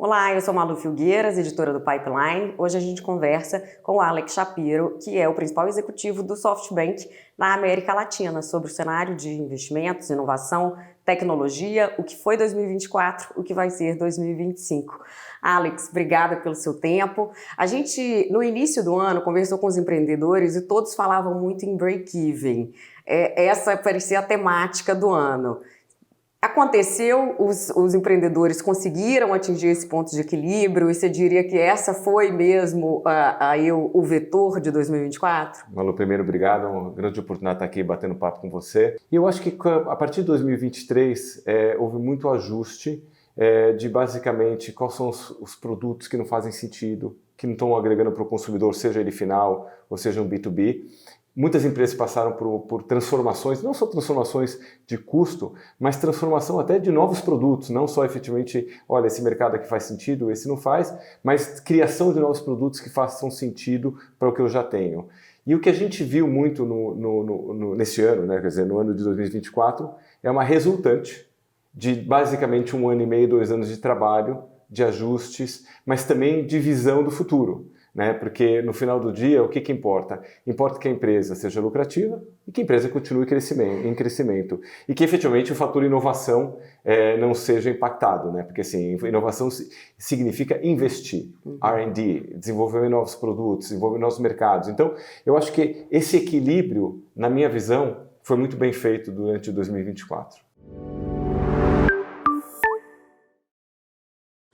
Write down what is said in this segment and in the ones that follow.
Olá, eu sou Malu Filgueiras, editora do Pipeline. Hoje a gente conversa com o Alex Shapiro, que é o principal executivo do SoftBank na América Latina, sobre o cenário de investimentos, inovação, tecnologia, o que foi 2024, o que vai ser 2025. Alex, obrigada pelo seu tempo. A gente, no início do ano, conversou com os empreendedores e todos falavam muito em break-even. Essa parecia a temática do ano. Aconteceu, os empreendedores conseguiram atingir esse ponto de equilíbrio e você diria que essa foi mesmo o vetor de 2024? Malu, primeiro, obrigado. É uma grande oportunidade estar aqui batendo papo com você. E eu acho que a partir de 2023 houve muito ajuste de basicamente quais são os produtos que não fazem sentido, que não estão agregando para o consumidor, seja ele final ou seja um B2B. Muitas empresas passaram por transformações, não só transformações de custo, mas transformação até de novos produtos, não só efetivamente, olha, esse mercado aqui faz sentido, esse não faz, mas criação de novos produtos que façam sentido para o que eu já tenho. E o que a gente viu muito nesse ano, né, quer dizer, no ano de 2024, é uma resultante de basicamente 1 ano e meio, 2 anos de trabalho, de ajustes, mas também de visão do futuro. Né? Porque no final do dia, o que importa? Importa que a empresa seja lucrativa e que a empresa continue em crescimento. E que efetivamente o fator inovação não seja impactado. Né? Porque assim, inovação significa investir, R&D, desenvolver novos produtos, desenvolver novos mercados. Então, eu acho que esse equilíbrio, na minha visão, foi muito bem feito durante 2024.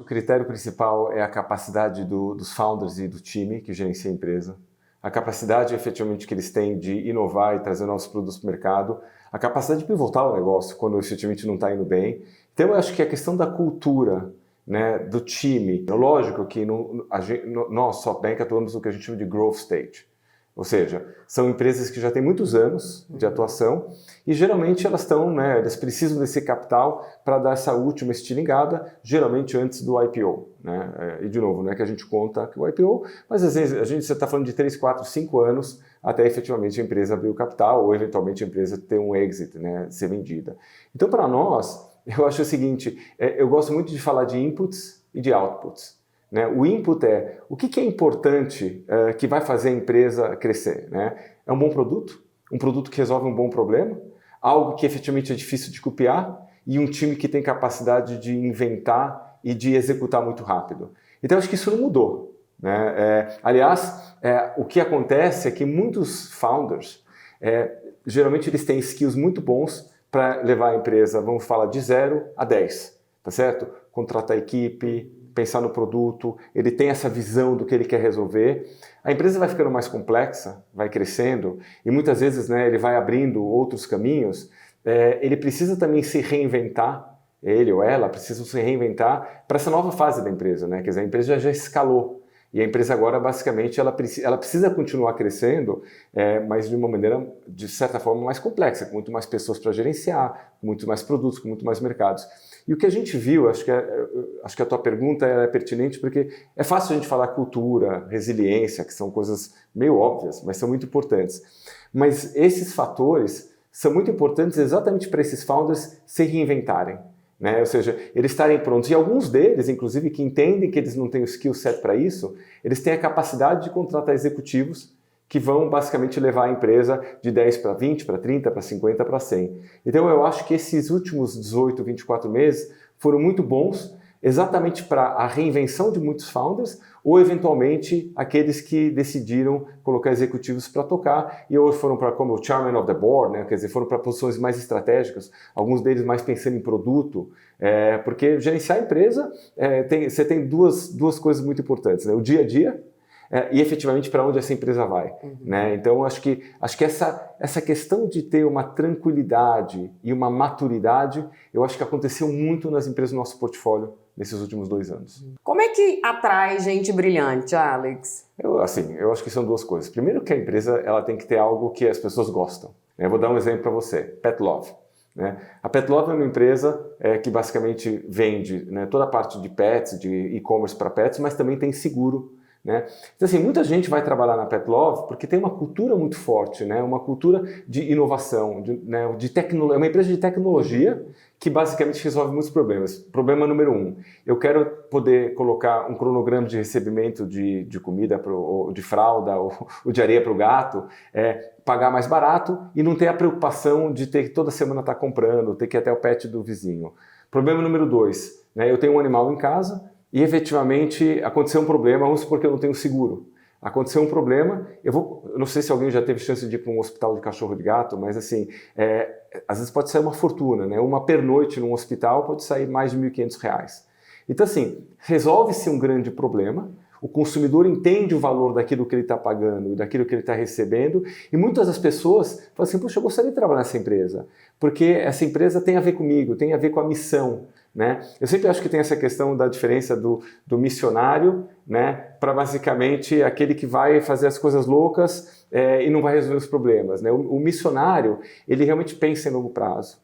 O critério principal é a capacidade dos founders e do time que gerencia a empresa, a capacidade efetivamente que eles têm de inovar e trazer novos produtos para o mercado, a capacidade de pivotar o negócio quando efetivamente não está indo bem. Então eu acho que a questão da cultura, né, do time, lógico que nós, SoftBank, atuamos no que a gente chama de growth stage. Ou seja, são empresas que já têm muitos anos de atuação e geralmente elas precisam desse capital para dar essa última estilingada, geralmente antes do IPO. Né? E de novo, não é que a gente conta que o IPO, mas às vezes você está falando de 3, 4, 5 anos até efetivamente a empresa abrir o capital ou eventualmente a empresa ter um exit, né, ser vendida. Então para nós, eu acho o seguinte, eu gosto muito de falar de inputs e de outputs. Né? O input é o que é importante que vai fazer a empresa crescer. Né? É um bom produto, um produto que resolve um bom problema, algo que efetivamente é difícil de copiar e um time que tem capacidade de inventar e de executar muito rápido. Então, acho que isso não mudou. Né? Aliás, o que acontece é que muitos founders, geralmente eles têm skills muito bons para levar a empresa, vamos falar, de 0 a 10, tá certo? Contratar a equipe, pensar no produto, ele tem essa visão do que ele quer resolver. A empresa vai ficando mais complexa, vai crescendo e muitas vezes, né, ele vai abrindo outros caminhos. Ele precisa também se reinventar, ele ou ela precisam se reinventar para essa nova fase da empresa. Né? Quer dizer, a empresa já escalou e a empresa agora basicamente ela precisa continuar crescendo, mas de uma maneira, de certa forma, mais complexa, com muito mais pessoas para gerenciar, com muito mais produtos, com muito mais mercados. E o que a gente viu, acho que a tua pergunta é pertinente, porque é fácil a gente falar cultura, resiliência, que são coisas meio óbvias, mas são muito importantes. Mas esses fatores são muito importantes exatamente para esses founders se reinventarem. Né? Ou seja, eles estarem prontos. E alguns deles, inclusive, que entendem que eles não têm o skill set para isso, eles têm a capacidade de contratar executivos que vão basicamente levar a empresa de 10 para 20, para 30, para 50, para 100. Então eu acho que esses últimos 18, 24 meses foram muito bons exatamente para a reinvenção de muitos founders ou eventualmente aqueles que decidiram colocar executivos para tocar e ou foram para como o chairman of the board, né? Quer dizer, foram para posições mais estratégicas, alguns deles mais pensando em produto, porque gerenciar a empresa, você tem duas coisas muito importantes, né? O dia a dia, e efetivamente para onde essa empresa vai. Né? Então, acho que essa questão de ter uma tranquilidade e uma maturidade, eu acho que aconteceu muito nas empresas do nosso portfólio nesses últimos 2 anos. Como é que atrai gente brilhante, Alex? Eu acho que são 2 coisas. Primeiro que a empresa ela tem que ter algo que as pessoas gostam. Eu vou dar um exemplo para você, Pet Love. Né? A Pet Love é uma empresa que basicamente vende, né, toda a parte de pets, de e-commerce para pets, mas também tem seguro, né? Então, assim, muita gente vai trabalhar na Petlove porque tem uma cultura muito forte, né? Uma cultura de inovação, de tecnologia, é uma empresa de tecnologia que basicamente resolve muitos problemas. Problema número 1, eu quero poder colocar um cronograma de recebimento de comida, ou de fralda, ou de areia para o gato, pagar mais barato e não ter a preocupação de ter que toda semana estar comprando, ter que ir até o pet do vizinho. Problema número 2, né? Eu tenho um animal em casa e efetivamente aconteceu um problema, vamos supor que eu não tenho seguro. Aconteceu um problema, eu não sei se alguém já teve chance de ir para um hospital de cachorro ou de gato, mas assim, às vezes pode sair uma fortuna, né? Uma pernoite num hospital pode sair mais de R$1.500. Então assim, resolve-se um grande problema, o consumidor entende o valor daquilo que ele está pagando, daquilo que ele está recebendo, e muitas das pessoas falam assim, poxa, eu gostaria de trabalhar nessa empresa, porque essa empresa tem a ver comigo, tem a ver com a missão, né? Eu sempre acho que tem essa questão da diferença do missionário, né, para basicamente aquele que vai fazer as coisas loucas e não vai resolver os problemas, né? O missionário, ele realmente pensa em longo prazo,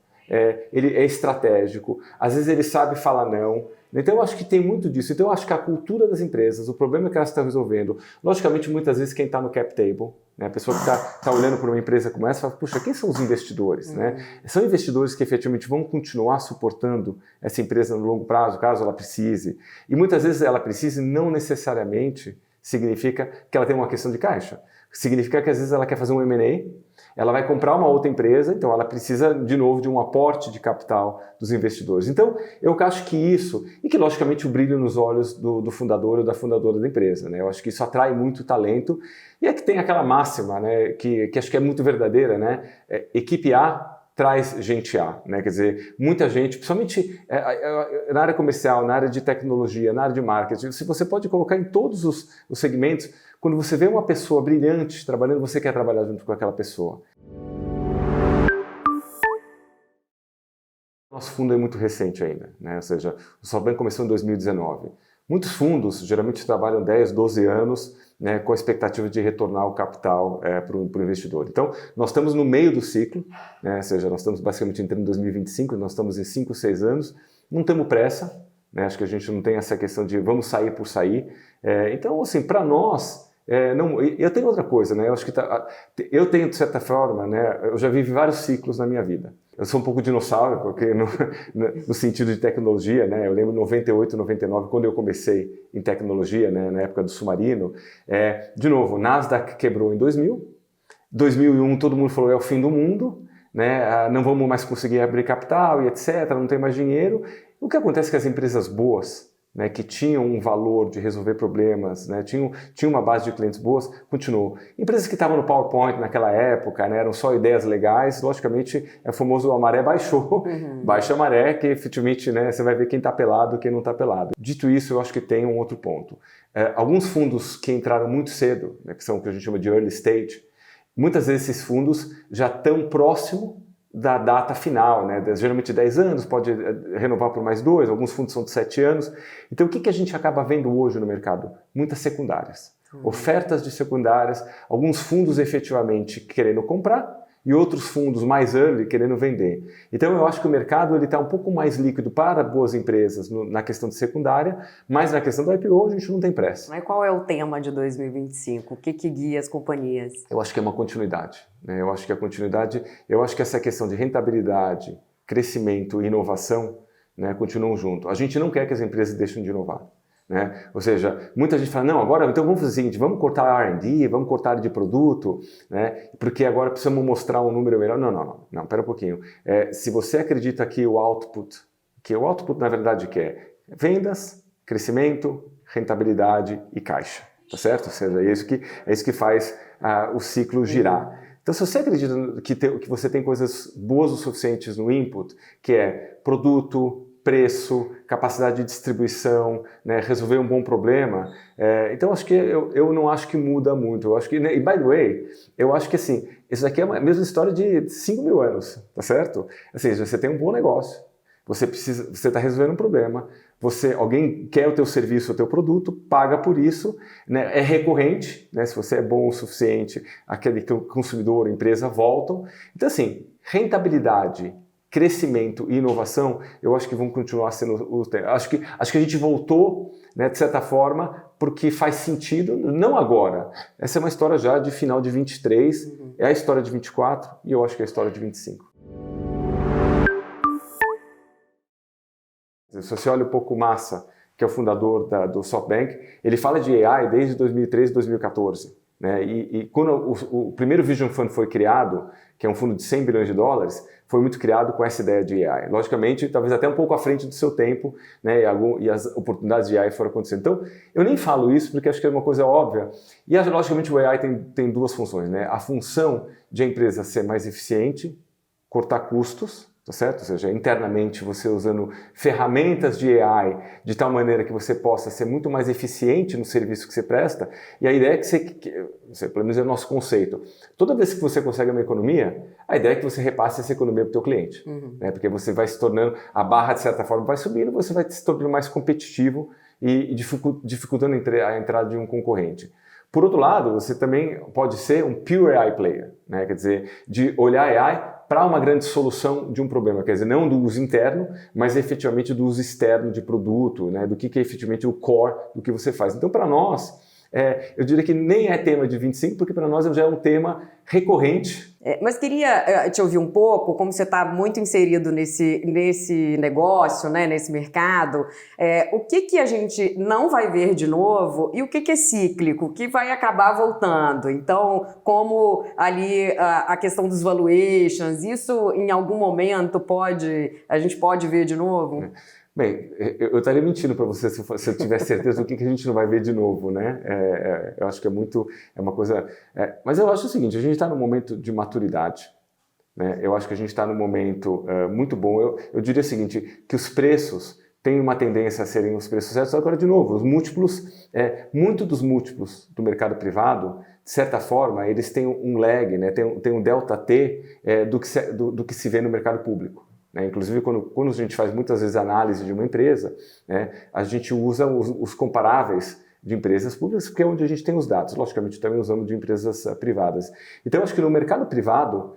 ele é estratégico, às vezes ele sabe falar não. Então eu acho que tem muito disso. Então eu acho que a cultura das empresas, o problema que elas estão resolvendo, logicamente muitas vezes quem está no cap table, né, a pessoa que está olhando para uma empresa como essa, fala, puxa, quem são os investidores? Né? São investidores que efetivamente vão continuar suportando essa empresa no longo prazo, caso ela precise. E muitas vezes ela precise não necessariamente significa que ela tem uma questão de caixa. Significa que às vezes ela quer fazer um M&A, ela vai comprar uma outra empresa, então ela precisa de novo de um aporte de capital dos investidores. Então eu acho que isso, e que logicamente o brilho nos olhos do fundador ou da fundadora da empresa, né? Eu acho que isso atrai muito talento, e é que tem aquela máxima, né, que acho que é muito verdadeira, né? Equipe A traz gente A, né? Quer dizer, muita gente, principalmente na área comercial, na área de tecnologia, na área de marketing, se você pode colocar em todos os segmentos, quando você vê uma pessoa brilhante trabalhando, você quer trabalhar junto com aquela pessoa. Nosso fundo é muito recente ainda, né? Ou seja, o SoftBank começou em 2019. Muitos fundos geralmente trabalham 10, 12 anos, né, com a expectativa de retornar o capital para o investidor. Então, nós estamos no meio do ciclo, né? Ou seja, nós estamos basicamente entrando em 2025, nós estamos em 5, 6 anos, não temos pressa, né? Acho que a gente não tem essa questão de vamos sair por sair. Então, assim, para nós, não, eu tenho outra coisa, né? Eu acho que eu tenho, de certa forma, né? Eu já vivi vários ciclos na minha vida. Eu sou um pouco dinossauro, porque no sentido de tecnologia, né? Eu lembro em 98, 99, quando eu comecei em tecnologia, né? Na época do submarino. De novo, Nasdaq quebrou em 2000. 2001 todo mundo falou é o fim do mundo, né? Não vamos mais conseguir abrir capital e etc. Não tem mais dinheiro. O que acontece é que as empresas boas, né, que tinham um valor de resolver problemas, né, tinham uma base de clientes boas, continuou. Empresas que estavam no PowerPoint naquela época, né, eram só ideias legais, logicamente, o famoso a maré baixou, baixa a maré, que efetivamente, né, você vai ver quem está pelado e quem não está pelado. Dito isso, eu acho que tem um outro ponto. Alguns fundos que entraram muito cedo, né, que são o que a gente chama de early stage, muitas vezes esses fundos já estão próximo da data final, né? Geralmente 10 anos, pode renovar por mais 2, alguns fundos são de 7 anos. Então o que a gente acaba vendo hoje no mercado? Muitas secundárias. Ofertas de secundárias, alguns fundos efetivamente querendo comprar e outros fundos mais early querendo vender. Então eu acho que o mercado está um pouco mais líquido para boas empresas na questão de secundária, mas na questão do IPO a gente não tem pressa. Mas qual é o tema de 2025? O que guia as companhias? Eu acho que é uma continuidade, né? Eu acho que a continuidade, eu acho que essa questão de rentabilidade, crescimento e inovação, né, continuam junto. A gente não quer que as empresas deixem de inovar. Né? Ou seja, muita gente fala, não, agora então vamos fazer o seguinte, vamos cortar a R&D, vamos cortar a área de produto, né? Porque agora precisamos mostrar um número melhor. Não, pera um pouquinho. Se você acredita que o output na verdade que é vendas, crescimento, rentabilidade e caixa, tá certo? Ou seja, é isso que faz o ciclo girar. Então, se você acredita que você tem coisas boas o suficientes no input, que é produto, preço, capacidade de distribuição, né, resolver um bom problema, então acho que eu não acho que muda muito. Eu acho que, e by the way, eu acho que assim, isso aqui é a mesma história de 5.000 anos, tá certo? Assim, você tem um bom negócio, você está resolvendo um problema, alguém quer o teu serviço, o teu produto, paga por isso, né, é recorrente, né, se você é bom o suficiente, aquele consumidor, a empresa voltam. Então assim, rentabilidade, crescimento e inovação, eu acho que vão continuar sendo o tema. Acho que a gente voltou, né, de certa forma, porque faz sentido, não agora. Essa é uma história já de final de 23, é a história de 24 e eu acho que é a história de 25. Se você olha um pouco o Massa, que é o fundador do SoftBank, ele fala de AI desde 2013, 2014. Né? E quando o primeiro Vision Fund foi criado, que é um fundo de 100 bilhões de dólares, foi muito criado com essa ideia de AI. Logicamente, talvez até um pouco à frente do seu tempo, né? E as oportunidades de AI foram acontecendo. Então, eu nem falo isso porque acho que é uma coisa óbvia. E, logicamente, o AI tem duas funções. Né? A função de a empresa ser mais eficiente, cortar custos, tá certo? Ou seja, internamente você usando ferramentas de AI de tal maneira que você possa ser muito mais eficiente no serviço que você presta. E a ideia é que pelo menos é o nosso conceito, toda vez que você consegue uma economia, a ideia é que você repasse essa economia para o teu cliente. Né? Porque você vai se tornando, a barra de certa forma vai subindo, você vai se tornando mais competitivo e dificultando a entrada de um concorrente. Por outro lado, você também pode ser um pure AI player, né? Quer dizer, de olhar AI para uma grande solução de um problema, quer dizer, não do uso interno, mas efetivamente do uso externo de produto, né? Do que é efetivamente o core do que você faz. Então, para nós, eu diria que nem é tema de 25, porque para nós já é um tema recorrente. Mas queria te ouvir um pouco, como você está muito inserido nesse negócio, né, nesse mercado, o que a gente não vai ver de novo e o que é cíclico, que vai acabar voltando. Então, como ali a questão dos valuations, isso em algum momento a gente pode ver de novo? Bem, eu estaria mentindo para você se eu tivesse certeza do que a gente não vai ver de novo, né? Eu acho que é uma coisa... mas eu acho o seguinte, a gente está num momento de maturidade, né? Eu acho que a gente está num momento muito bom. Eu diria o seguinte, que os preços têm uma tendência a serem os preços certos. Agora, de novo, os múltiplos, muito dos múltiplos do mercado privado, de certa forma, eles têm um lag, né? Tem um delta T do que se vê no mercado público. Inclusive, quando a gente faz muitas vezes análise de uma empresa, né, a gente usa os comparáveis de empresas públicas, porque é onde a gente tem os dados. Logicamente, também usamos de empresas privadas. Então, acho que no mercado privado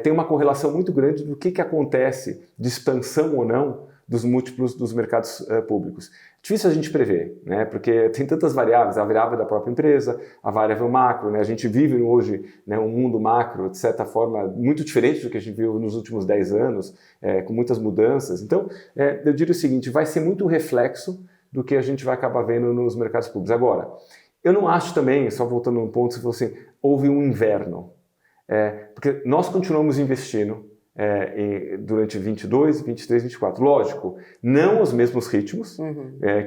tem uma correlação muito grande do que acontece de expansão ou não dos múltiplos dos mercados públicos. Difícil a gente prever, né? Porque tem tantas variáveis, a variável da própria empresa, a variável macro, né? A gente vive hoje, né, um mundo macro, de certa forma, muito diferente do que a gente viu nos últimos 10 anos, com muitas mudanças. Então, eu diria o seguinte, vai ser muito reflexo do que a gente vai acabar vendo nos mercados públicos. Agora, eu não acho também, só voltando num ponto, se fosse assim, houve um inverno. Porque nós continuamos investindo durante 22, 23, 24. Lógico, não os mesmos ritmos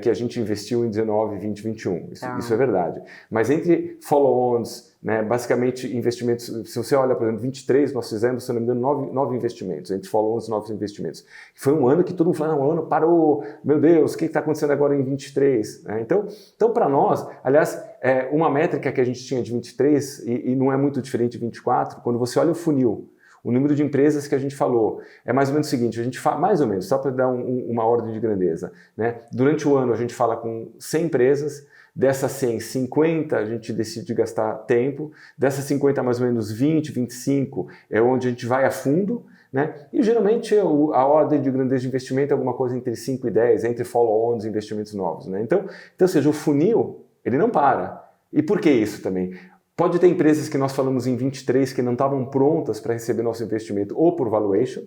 que a gente investiu em 19, 20, 21. Isso é verdade. Mas entre follow-ons, né, basicamente investimentos, se você olha, por exemplo, 23, nós fizemos, se não me engano, 9 investimentos, entre follow-ons e 9 investimentos. Foi um ano que todo mundo falou, não, o ano parou, meu Deus, o que está acontecendo agora em 23? Então para nós, aliás, uma métrica que a gente tinha de 23, e não é muito diferente de 24, quando você olha o funil, o número de empresas que a gente falou é mais ou menos o seguinte, a gente fala, mais ou menos, só para dar uma ordem de grandeza, né? Durante o ano a gente fala com 100 empresas, dessas 100, 50 a gente decide gastar tempo, dessas 50 mais ou menos 20, 25 é onde a gente vai a fundo, né? E geralmente a ordem de grandeza de investimento é alguma coisa entre 5 e 10, entre follow-ons e investimentos novos, né? Então, ou seja, o funil, ele não para. E por que isso também? Pode ter empresas que nós falamos em 23 que não estavam prontas para receber nosso investimento ou por valuation,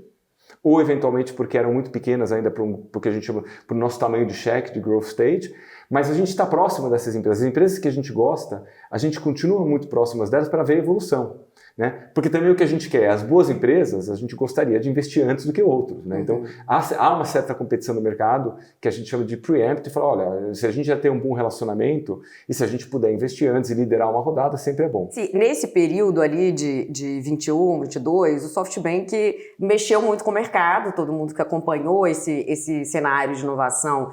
ou eventualmente porque eram muito pequenas ainda para o que a gente chama, para o nosso tamanho de cheque, de growth stage, mas a gente está próximo dessas empresas. As empresas que a gente gosta, a gente continua muito próximas delas para ver a evolução. Né? Porque também o que a gente quer, as boas empresas, a gente gostaria de investir antes do que outros. Né? Então, há uma certa competição no mercado que a gente chama de preempt e fala, olha, se a gente já tem um bom relacionamento e se a gente puder investir antes e liderar uma rodada, sempre é bom. Sim, nesse período ali de 21, 22, o SoftBank mexeu muito com o mercado, todo mundo que acompanhou esse cenário de inovação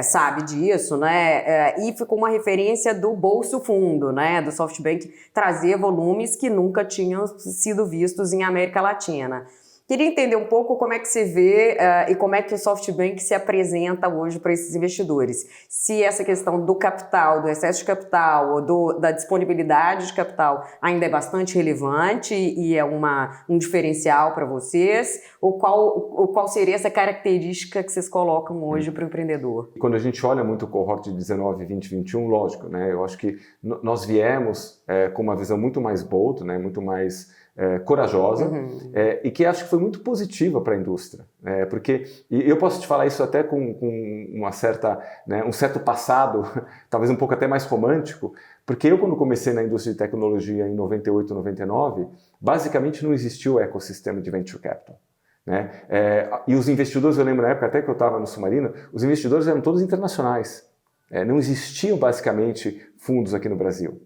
sabe disso, né? E ficou uma referência do bolso fundo, né? Do SoftBank trazer volumes que nunca tinham sido vistos em América Latina. Queria entender um pouco como é que você vê e como é que o SoftBank se apresenta hoje para esses investidores. Se essa questão do capital, do excesso de capital ou da disponibilidade de capital ainda é bastante relevante e é um diferencial para vocês, ou qual seria essa característica que vocês colocam hoje para o empreendedor? Quando a gente olha muito o cohort de 19, 20, 21, lógico, né? Eu acho que nós viemos com uma visão muito mais bold, né? Muito mais corajosa, e que acho que foi muito positiva para a indústria, porque e eu posso te falar isso até com uma certa, né, um certo passado, talvez um pouco até mais romântico, porque eu quando comecei na indústria de tecnologia em 98, 99, basicamente não existia o ecossistema de venture capital. Né? E os investidores, eu lembro na época até que eu estava no Submarino, os investidores eram todos internacionais. Não existiam basicamente fundos aqui no Brasil.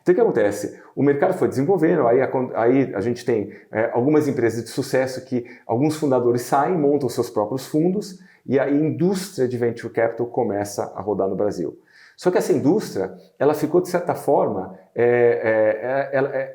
Então o que acontece? O mercado foi desenvolvendo, aí a gente tem algumas empresas de sucesso que alguns fundadores saem, montam seus próprios fundos e a indústria de venture capital começa a rodar no Brasil. Só que essa indústria, ela ficou de certa forma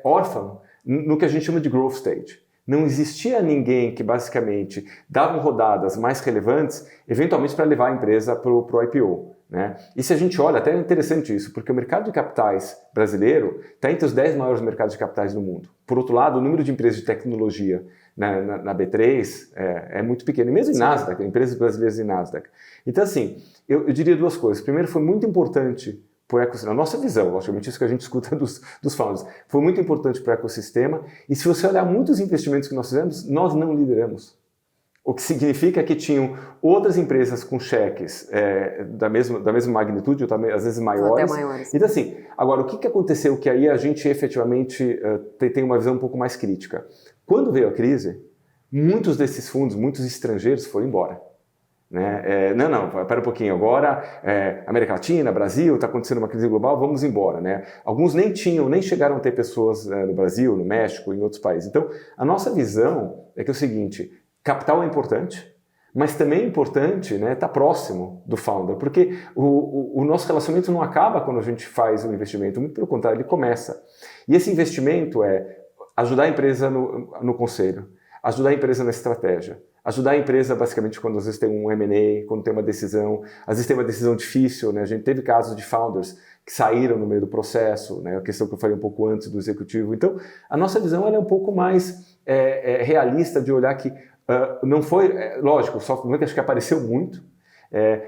órfã no que a gente chama de growth stage. Não existia ninguém que basicamente dava rodadas mais relevantes, eventualmente para levar a empresa para o IPO. Né? E se a gente olha, até é interessante isso, porque o mercado de capitais brasileiro está entre os 10 maiores mercados de capitais do mundo. Por outro lado, o número de empresas de tecnologia na B3 é muito pequeno, e mesmo em Nasdaq, empresas brasileiras em Nasdaq. Então, assim, eu diria duas coisas. Primeiro, foi muito importante para o ecossistema, a nossa visão, logicamente isso que a gente escuta dos founders, foi muito importante para o ecossistema, e se você olhar muitos investimentos que nós fizemos, nós não lideramos. O que significa que tinham outras empresas com cheques da mesma magnitude, ou também, às vezes maiores. Até maiores. Então assim, agora o que aconteceu que aí a gente efetivamente tem uma visão um pouco mais crítica? Quando veio a crise, muitos desses fundos, muitos estrangeiros foram embora. Né? Não, espera um pouquinho, agora América Latina, Brasil, está acontecendo uma crise global, vamos embora. Né? Alguns nem chegaram a ter pessoas no Brasil, no México, em outros países. Então, a nossa visão é que é o seguinte, capital é importante, mas também é importante estar próximo do founder, porque o nosso relacionamento não acaba quando a gente faz um investimento, muito pelo contrário, ele começa. E esse investimento é ajudar a empresa no conselho, ajudar a empresa na estratégia, ajudar a empresa basicamente quando às vezes tem um M&A, quando tem uma decisão, às vezes tem uma decisão difícil, né? A gente teve casos de founders que saíram no meio do processo, né? A questão que eu falei um pouco antes do executivo. Então, a nossa visão ela é um pouco mais realista de olhar que não foi, lógico, o SoftBank acho que apareceu muito,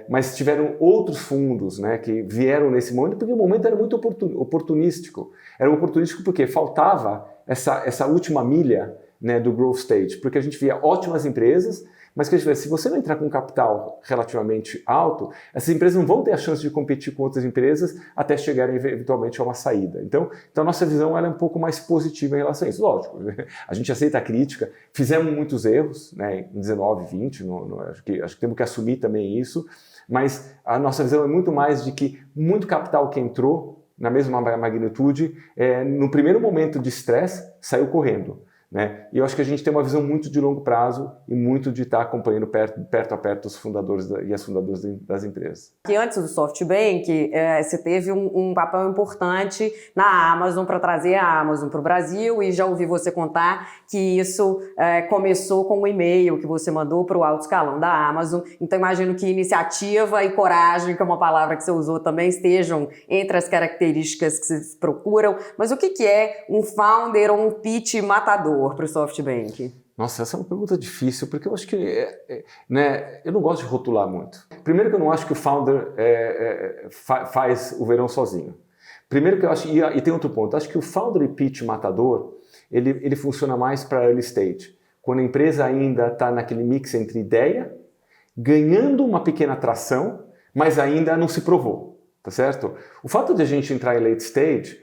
mas tiveram outros fundos, né, que vieram nesse momento, porque o momento era muito oportunístico. Era oportunístico porque faltava essa última milha, né, do growth stage, porque a gente via ótimas empresas, mas que se você não entrar com um capital relativamente alto, essas empresas não vão ter a chance de competir com outras empresas até chegarem eventualmente a uma saída. Então a nossa visão ela é um pouco mais positiva em relação a isso. Lógico, a gente aceita a crítica, fizemos muitos erros, né, em 19, 20, acho que temos que assumir também isso, mas a nossa visão é muito mais de que muito capital que entrou na mesma magnitude, no primeiro momento de estresse, saiu correndo. Né? E eu acho que a gente tem uma visão muito de longo prazo e muito de estar acompanhando perto a perto os fundadores e as fundadoras das empresas. Que antes do SoftBank, você teve um papel importante na Amazon para trazer a Amazon para o Brasil, e já ouvi você contar que isso começou com um e-mail que você mandou para o alto escalão da Amazon. Então imagino que iniciativa e coragem, que é uma palavra que você usou também, estejam entre as características que vocês procuram. Mas o que é um founder ou um pitch matador para o SoftBank? Nossa, essa é uma pergunta difícil, porque eu acho que né, eu não gosto de rotular muito. Primeiro que eu não acho que o founder faz o verão sozinho. Primeiro que eu acho, e tem outro ponto, eu acho que o founder e pitch matador, ele funciona mais para early stage, quando a empresa ainda está naquele mix entre ideia, ganhando uma pequena tração, mas ainda não se provou, tá certo? O fato de a gente entrar em late stage,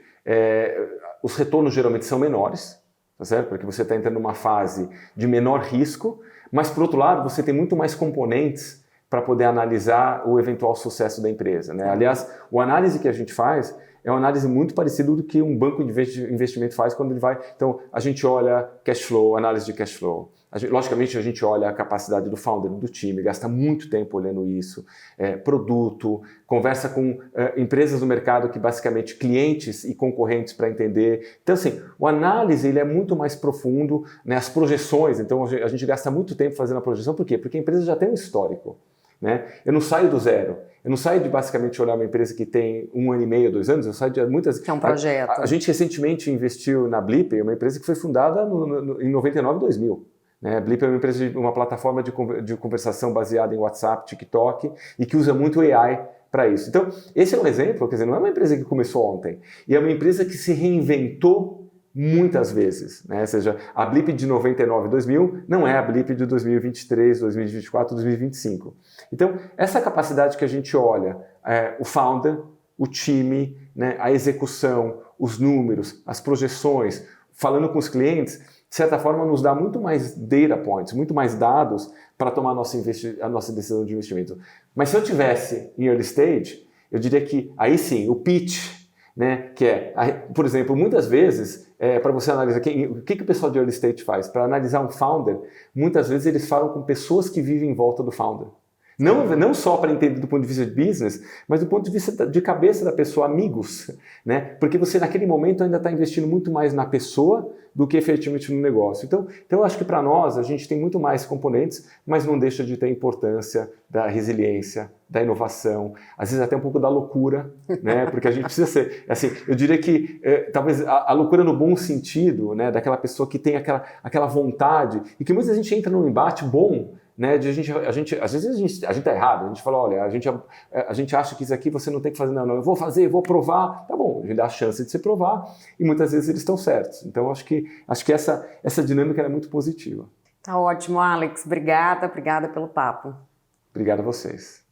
os retornos geralmente são menores, tá certo? Porque você está entrando numa fase de menor risco, mas por outro lado você tem muito mais componentes para poder analisar o eventual sucesso da empresa, né? Aliás, a análise que a gente faz é uma análise muito parecida do que um banco de investimento faz quando ele vai... Então, a gente olha cash flow, análise de cash flow. Logicamente, a gente olha a capacidade do founder, do time, gasta muito tempo olhando isso, produto, conversa com empresas do mercado que basicamente clientes e concorrentes para entender. Então, assim, o análise ele é muito mais profundo, né, as projeções, então a gente gasta muito tempo fazendo a projeção, por quê? Porque a empresa já tem um histórico. Né? Eu não saio do zero. Eu não saio de basicamente olhar uma empresa que tem 1 ano e meio, 2 anos, eu saio de muitas... Que é um projeto. A gente recentemente investiu na Blip, uma empresa que foi fundada em 99 e 2000. Né? A Blip é uma empresa, uma plataforma de conversação baseada em WhatsApp, TikTok e que usa muito AI para isso. Então, esse é um exemplo, quer dizer, não é uma empresa que começou ontem, e é uma empresa que se reinventou muitas vezes, né? Ou seja, a Blip de 99 e 2000 não é a Blip de 2023, 2024, 2025. Então, essa capacidade que a gente olha, o founder, o time, né, a execução, os números, as projeções, falando com os clientes, de certa forma nos dá muito mais data points, muito mais dados para tomar a nossa decisão de investimento. Mas se eu tivesse em early stage, eu diria que aí sim, o pitch, né, que por exemplo, muitas vezes, para você analisar, o que o pessoal de early stage faz? Para analisar um founder, muitas vezes eles falam com pessoas que vivem em volta do founder. Não só para entender do ponto de vista de business, mas do ponto de vista de cabeça da pessoa, amigos. Né? Porque você naquele momento ainda está investindo muito mais na pessoa do que efetivamente no negócio. Então eu acho que para nós a gente tem muito mais componentes, mas não deixa de ter a importância da resiliência, da inovação, às vezes até um pouco da loucura, né? Porque a gente precisa ser, assim, eu diria que talvez a loucura no bom sentido, né? Daquela pessoa que tem aquela vontade e que muitas vezes a gente entra num embate bom, né, às vezes a gente tá errado, a gente fala, olha, a gente acha que isso aqui você não tem que fazer, não, eu vou fazer, eu vou provar, tá bom, a gente dá a chance de se provar e muitas vezes eles estão certos. Então acho que essa dinâmica é muito positiva. Tá ótimo, Alex, obrigada pelo papo. Obrigado a vocês.